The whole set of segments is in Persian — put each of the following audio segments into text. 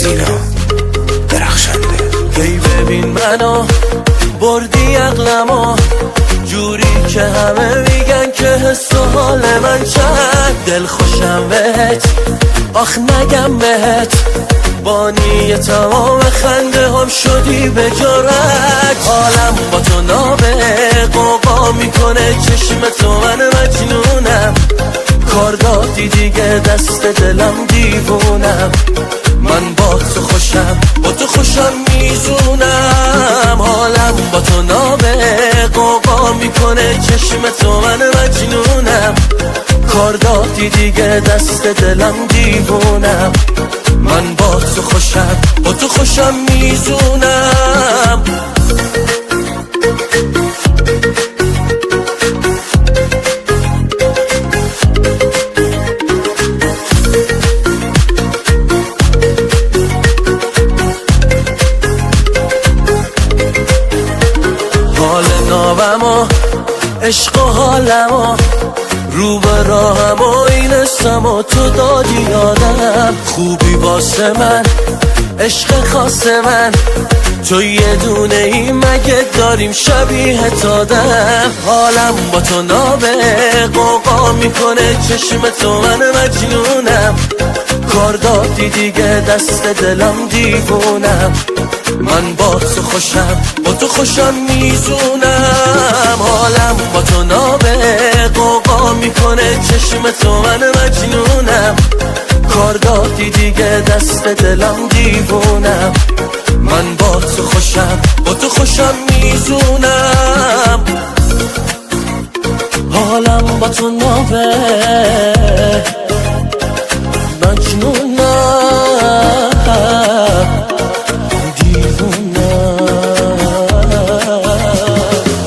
سینا درخشنده. هی ببین منو بردی عقلمو جوری که همه میگن که حس و حال من چند دل خوشم بهت، آخ نگم بهت بانی تمام خنده هم شدی به جرأت. حالم با تو نابه قوقا میکنه چشم تو، من مجنونم کار دادی دیگه دست دلم دیوونم. من با تو خوشم با تو خوشم میزونم. حالم با تو نابه قوقا میکنه چشم تو، من مجنونم کار دادی دیگه دست دلم دیوونم. من با تو خوشم با تو خوشم میزونم. حال نابم و عشق و حالم و رو به راهم و اینستم و تو دادی یادم. خوبی واسه من عشق خاص من، تو یه دونه ای مگه داریم شبیه تادم. حالم با تو نابه قوقا میکنه چشم تو، من مجنونم کار دادی دیگه دست دلم دیوونم. من با تو خوشم با تو خوشم میزونم. حالم با تو نابه قوقا میکنه چشم تو، من مجنونم کار دادی دیگه دست دلم دیوونم. من با تو خوشم با تو خوشم میزونم. حالم با تو نابه مجنونم دیوونم.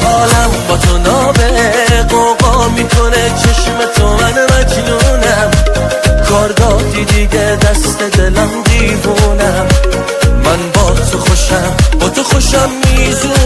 حالم با تو نابه قوقا میکنه چشم تو، من مجنونم کار دادی دیگه دست دلم دیوونم. من با تو خوشم با تو خوشم میزونم.